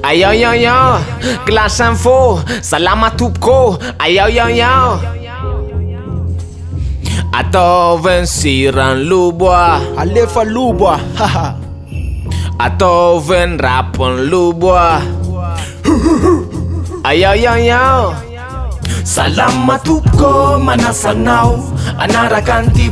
Ayo yo yo, Clash Info, salama tompoko. Ayo yo yo. Ataovy ny loboa, alefa loboa, haha. Ataovy ny rapony loboa. Ayo yo yo. Salama tompoko, manasanao. Anaraka ny ty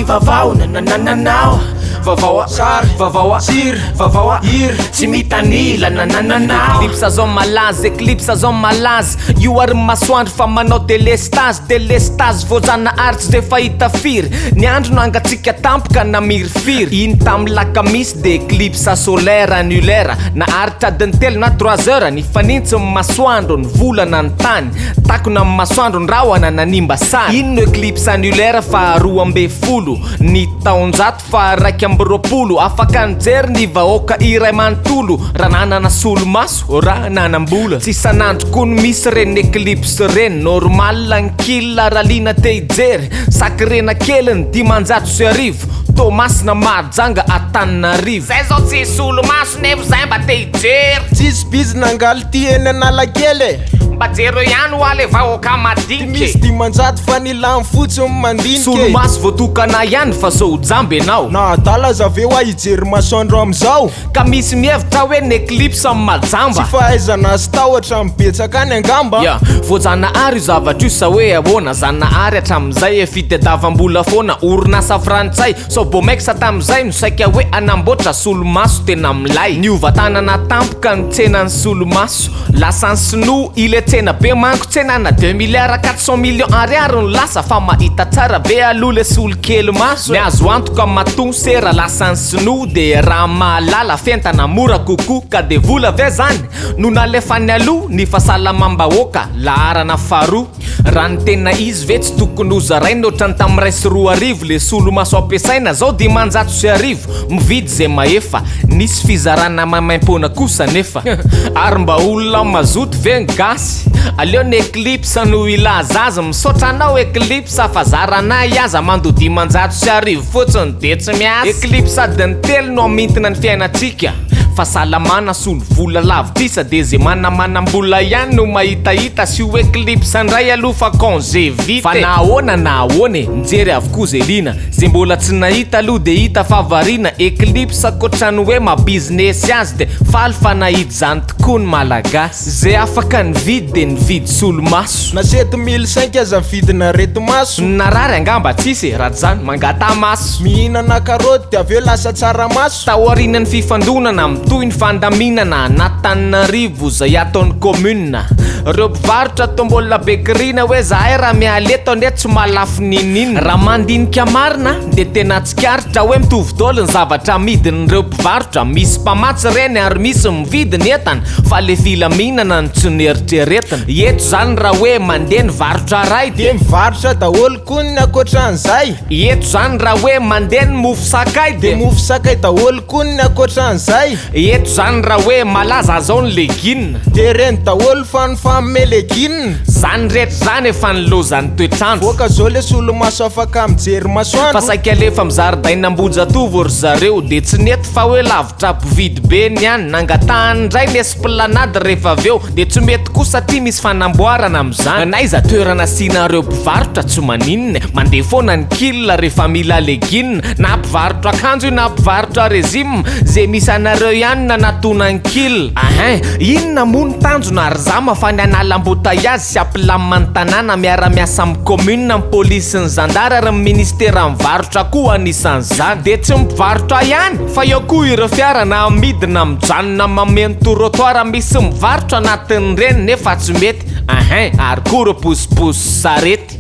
vavao, nanananao. Vavaoa sary, vavaoa siry, vavaoa hiry, tsy mitanila nanananao. Eclipse zao malaza, eclipse zao malaza. Io ary masoandro fa manao delestage vojana aritsy de fahita firy. Ny andro no angatsika tampoka na mirifiry. Iny tamy lakamisy de eclipse solaire annulaire. Na aritra adiny telo na 3 heures. Ny fanintsy masoandro, ny volana ny tany. Takona masoandro ny rahona nanimba sany. Iny no eclipse annulaire fa 12. Ny taonjato fa raika ambiropolo. Afaka nijery ny vahoaka iray manontolo. Raha nanana solomaso, raha nanambola. Tsy isanandro koa no misy reny eclipse reny. Normal ny killa raha lina te hijery. Sakirena keliny 500 Tomasina Mahajanga Antananarivo. Zay zao tsy solomaso nefa zay mba te hijery. Tsisy bizy nangaly ty eny Analakely. Mba jero ihany ho ale vahoaka madiniky. Misy 500 fa nilany fotsiny mandiniky. Solomaso voatokana ihany fa zao jamby enao. Na dala zaveo a hijery masoandro amizao. Ka misy mihevitra hoe ny eclipse amy majamba. Tsy fahaizana azy tao hatrambetsaka any angamba. Ya, voajanahary io zavatra io sa hoe ahoana. Zanahary hatramizay fitadiavam-bola foana. Orinasa frantsay Sobomex tamizay no saika hoe anamboatra solomaso tena milay. Niovatanana tampoka ny tsenan'ny solomaso. Lasa ny sinoa ile tsena be manko tsenana 2,400 millions ariary no lasa fa mahita tsara be aloha le solokely maso. Ny azo antoka maton sera lasa ny sinoa de raha mahalala fentana mora kokoa ka de vola ve zany no nalefany aloha ny fahasalamam-bahoaka laharana faharoa. Raha ny tena izy ve tsy tokony ho zaraina ohatrany tamy ray sy 2 arivo le solomaso ampiasaina zao 500 mividy zay maefa. Nisy fizarana mamaim-pona kosa nefa ary mba olona mazoto ve ny gasy. Aleo ny eclipse no ilaza azy. Misaotra anao eclipse fa zaranahy aza mando 500 fotsiny de tsy miasa. Eclipse adiny telo no amintina ny fiainatsika. Fahasalamana solo vola lavitra de ze manamanam-bola ihany no mahitahita. Sy ho eclipse andray aloha fa congé vite. Fa na ahoana mijery avokoa ze lina. Ze mbola tsy nahita aloha de hita fa variana. Eclipse akoatrany hoe mabusiness azy de faly fa nahita zany tokoa ny malagasy. Ze afaka nividy de nividy solomaso. Na 7,500 aza vidina reto maso. Narary angamba tsisy raha zany mangata maso. Mihinana karoty de aveo lasa tsara maso. Taorinan'ny fifandonana toy ny fandaminana Antananarivo zay ataon'ny commune. Reo mpivarotra to mbola bekrina hoe zahay raha mialeto ndre tsy malafo nininy. Raha mandinika marina de tena tsikaritra hoe mitovy dolo ny zavatra amidiny reo mpivarotra. Misy mpamatsy reny ary misy mividy ny entana fa le filaminana ny tsy nieritreretina. Eto zany raha hoe mandeha ny varotra ray de mivarotra daholo koa ny akoatran'izay. Eto zany raha hoe mandeha ny mofo sakay de mofo sakay daholo koa ny akoatran'izay. Eto zany raha hoe malaza zao ny legume de reny daholo fa ny famme legume. Zany rehetra zany efa nilozan'ny toetrandro. Voaka zao le solomaso afaka mijery masoandro. Fa saika alefa mizaridaina Ambojatovo ry zareo de tsy nety fa hoe lavitra mpividy be ny ihany. Nangatahany ndray ny esplanade rehefa aveo de tsy mety koa satria misy fanamboarana am'izany. Naiza toerana asianareo mpivarotra tsy maninona. Mandeha foana ny killa rehefa mila legume. Na mpivarotra akanjo na mpivarotra régime. Ze misy anareo ihany nanatona ny killa. Inona moa ny tanjona ary za mafany anala embouteillage sy ampilamina ny tanàna miara-miasa amin'ny commune, amin'ny polisy ny zandara ary amin'ny ministera mivarotra koa anisan'izany. De tsy mivarotra ihany fa eo koa ireo fiara na amidina mijanona mameno trottoir. Misy mivarotra anatin'ireny nefa tsy mety. Ary koa reo posiposy sarety.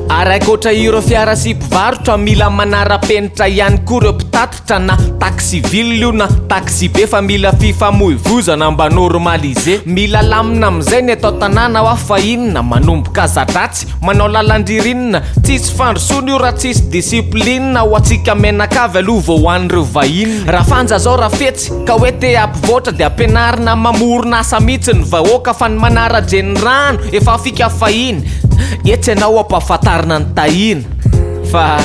Ary ankoatra ireo fiara sy mpivarotra mila manara-penitra ihany koa reo mpitatitra na taxi ville io na taxi be fa mila fifamoivozana mba normalize. Mila lamina amizay ny atao tanàna ho afa inona manomboka zatratsy manao lalandririnina. Tsisy fandrosoana io raha tsisy discipline ho atsika menakavy aloha vao hoan'ireo vahiny. Raha fanja zao raha fetsy ka hoe te ampivoatra de ampianarina mamorona asa mihitsy ny vahoaka fa ny manara-dreny rano efa afika fahiny. Etsy ianao ampahafantarina ny tahina fa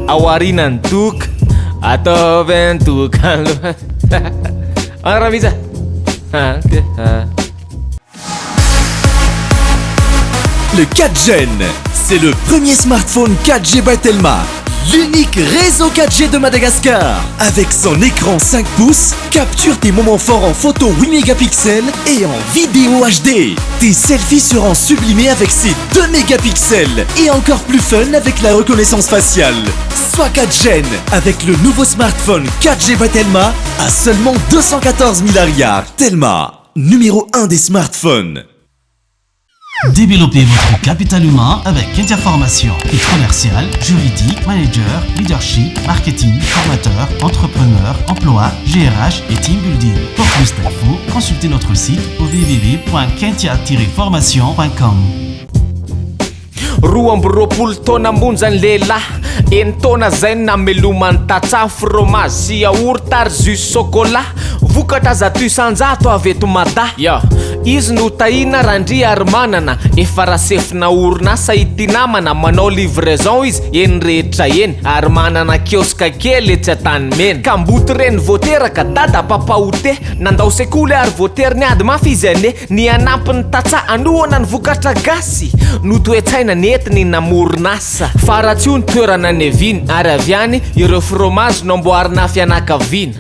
aoriana ny doka ataovy ny doka aloha. Raha miza Le 4Gen, c'est le premier smartphone 4G by Telma. L'unique réseau 4G de Madagascar. Avec son écran 5 pouces, capture tes moments forts en photo 8 mégapixels et en vidéo HD. Tes selfies seront sublimés avec ses 2 mégapixels et encore plus fun avec la reconnaissance faciale. Sois 4Gen avec le nouveau smartphone 4G by Telma à seulement 214 000 ariars. Telma, numéro 1 des smartphones. Développez votre capital humain avec interformation et commercial, juridique, manager, leadership, marketing, formateur, entrepreneur, emploi, GRH et team building. Pour plus d'infos, consultez notre site au www.kentia-formation.com. Roa amby roapolo taona monjany lehilahy eny taona zay namelomany tatsa fromage sy yaourt ary jus chocolat vokatra zato isanjato avy eto mada izy no tahina randria ary manana efa rasefina orinasa ity namana manao livraison izy eny rehetra eny ary manana kioska kely etsy atany mena ka mboty reny voateraka dada papahote nandao sekoly ary voatery niady mafy izy ane ny anampiny tatsa anohana ny vokatra gasy no toetsaina netiny namorinasa fa raha tsy ho ny toerana neviny ary avy any ireo fromage namboarina fianakaviana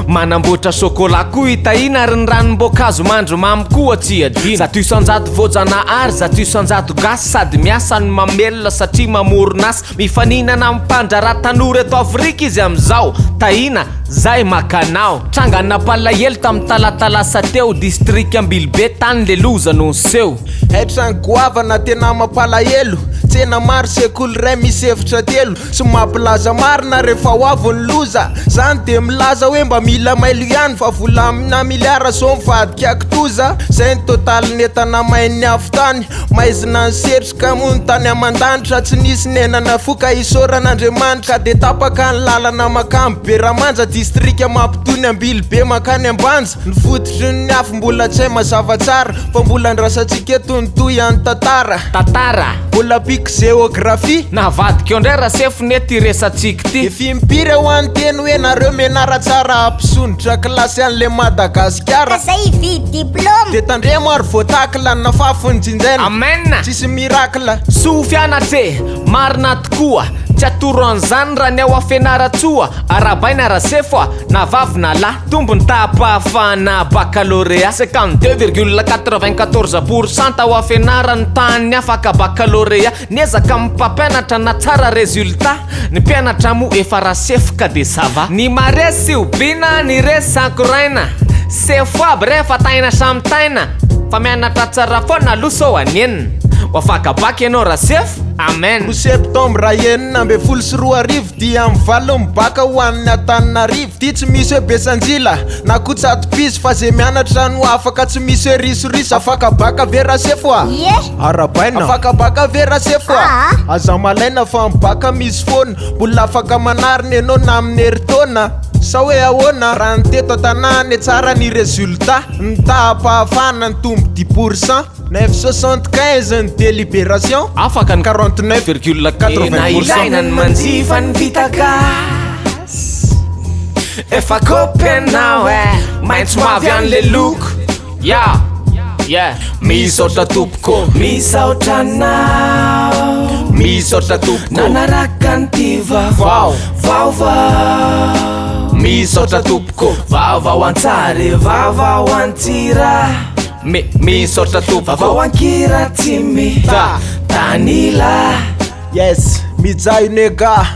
manamboatra chocolat koa itahina ary ny ranom-boankazo mandro mamy koa tsy adina zato isanjato voajanahary zato isanjato gasy sady miasa ny mamelona satria mamorinasa mifaninana mimpandra tanora eto Afrika izy amizao tahina zay makanao trangana palahelo tamin'ny talatalasa teo district Ambilibe tany le loza no nseho Haitran goavana tena mampalahelo tsena maro sekoly ray misy efitra telo sy mampilaza marina rehefa hoavy ny loza zany de milaza hoe mba mila mailo ihany fa vola amina miliara so mivadika akitoza zay ny totaly netana mainy afo tany maizina ny setroka moa ny tany aman-danitra tsy nisy nenana foka isoran'Andriamanitra ka de tapaka ny lalana makamy be ramanja district mampitony Ambilibe makany ambanja ny fototry ny afo mbola tsy hay mazava tsara fa mbola ndrasantsika eto ny toy any tantara mbola pique géographie navadika eo ndray rasefo nety resatsika ty efi mpiry ho any teny hoe nareo menara tsara ampisondrotra klasy an'le Madagasikara zay vidy diplôme de tandremo ary voatakla na fafony jinjaina amen tsisy miracle sofianatse marina tokoa tsy atoro an'izany raha ny ao afianaratsoa arabaina rasefo na vavy na lahy tombony tahapahafahana baccalauréat 52,94% ao afianarany tany afaka baccalauréat niezaka mipampianatra na tsara résultat ny mpianatra mo efa rasefoka de sava ny maresy obina ny resy sankoraina sefo aby rehefa taina samy taina fa mianatra tsara foana loso anenina wafakabaky ianao rasefo amen septembre enina ambe folo sy roa arivo dia mivalo mibaka ho an'ny Antananarivo ty tsy misy hoe Besanjila na Kotsatopisy fa zay mianatra no afaka tsy misy hoe risoriso afaka baka ve rasefo arabaina afaka baka ve rasefo aza malaina fa mibaka misy foana mbola afaka manarina ianao na amin'ny herintaona sa hoe ahoana raha ny teto tanàny tsara ny résultat ny tahapahafana ny tombo 10% 975 ny délibération afaka ny 49,80% ilaina ny manjifa ny vitagasy efa kopenao maintso mavy an'le loko misaotra tompoko misaotra anao misaotra tompoko nanaraka ny tiva vaovao misaotra tompoko vaovao antsary vaovao antsira misaotra tompoko vaovao ankira tsy mita tanila yes mijahy nega